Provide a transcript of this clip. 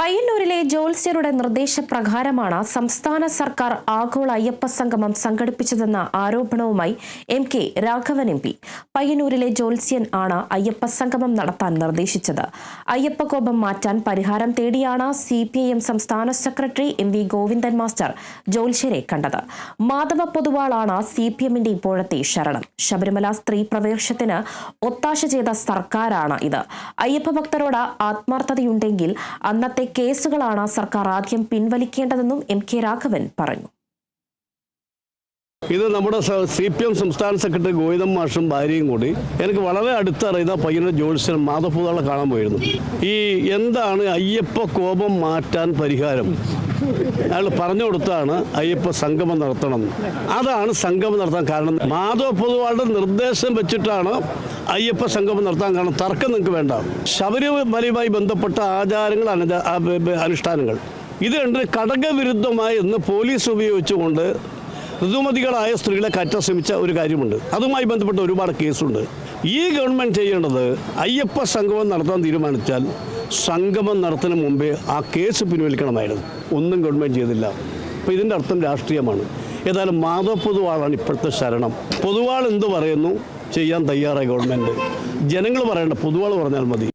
പയ്യന്നൂരിലെ ജ്യോത്സ്യരുടെ നിർദ്ദേശപ്രകാരമാണ് സംസ്ഥാന സർക്കാർ ആഗോള അയ്യപ്പ സംഗമം സംഘടിപ്പിച്ചതെന്ന ആരോപണവുമായി എം.കെ. രാഘവൻ എം.പി. പയ്യന്നൂരിലെ ജ്യോത്സ്യൻ ആണ് അയ്യപ്പ സംഗമം നടത്താൻ നിർദ്ദേശിച്ചത്. അയ്യപ്പകോപം മാറ്റാൻ പരിഹാരം തേടിയാണ് CPIM സംസ്ഥാന സെക്രട്ടറി M.V. ഗോവിന്ദൻ മാസ്റ്റർ ജ്യോത്സ്യരെ കണ്ടത്. മാധവ പൊതുവാളാണ് CPIMന്റെ ഇപ്പോഴത്തെ ശരണം. ശബരിമല സ്ത്രീ പ്രവേശത്തിന് ഒത്താശ ചെയ്ത സർക്കാരാണ് ഇത്. അയ്യപ്പ ഭക്തരോട് ആത്മാർത്ഥതയുണ്ടെങ്കിൽ അന്നത്തെ കേസുകളാണ് സർക്കാർ ആദ്യം പിൻവലിക്കേണ്ടതെന്നും M.K. രാഘവൻ പറഞ്ഞു. ഇത് നമ്മുടെ CPIM സംസ്ഥാന സെക്രട്ടറി ഗോവിന്ദൻ മാഷും ഭാര്യയും കൂടി എനിക്ക് വളരെ അടുത്തറിയുന്ന പയ്യന്നൂർ ജ്യോത്സ്യൻ മാധവപൂതാളെ കാണാൻ പോയിരുന്നു. എന്താണ് അയ്യപ്പ കോപം മാറ്റാൻ പരിഹാരം അയാൾ പറഞ്ഞു കൊടുത്താണ് അയ്യപ്പ സംഗമം നടത്തണം. അതാണ് സംഗമം നടത്താൻ കാരണം. മാധവ പൊതുവാളുടെ നിർദ്ദേശം വെച്ചിട്ടാണ് അയ്യപ്പ സംഗമം നടത്താൻ കാരണം. തർക്കം നിങ്ങൾക്ക് വേണ്ട. ശബരിമലയുമായി ബന്ധപ്പെട്ട ആചാരങ്ങൾ, അനുഷ്ഠാനങ്ങൾ ഇത് രണ്ടിന് ഘടകവിരുദ്ധമായി എന്ന് പോലീസ് ഉപയോഗിച്ചുകൊണ്ട് ഋതുമതികളായ സ്ത്രീകളെ കയറ്റാൻ ശ്രമിച്ച ഒരു കാര്യമുണ്ട്. അതുമായി ബന്ധപ്പെട്ട ഒരുപാട് കേസുണ്ട്. ഈ ഗവൺമെൻറ് ചെയ്യേണ്ടത് അയ്യപ്പ സംഗമം നടത്താൻ തീരുമാനിച്ചാൽ സംഗമം നടത്തുന്നതിന് മുമ്പേ ആ കേസ് പിൻവലിക്കണമായിരുന്നു. ഒന്നും ഗവൺമെൻറ് ചെയ്തില്ല. അപ്പോൾ ഇതിൻ്റെ അർത്ഥം രാഷ്ട്രീയമാണ്. ഏതായാലും മാധവ പൊതുവാളാണ് ഇപ്പോഴത്തെ ശരണം. പൊതുവാൾ എന്ത് പറയുന്നു ചെയ്യാൻ തയ്യാറായി ഗവൺമെൻറ്. ജനങ്ങൾ പറയേണ്ട, പൊതുവാൾ പറഞ്ഞാൽ മതി.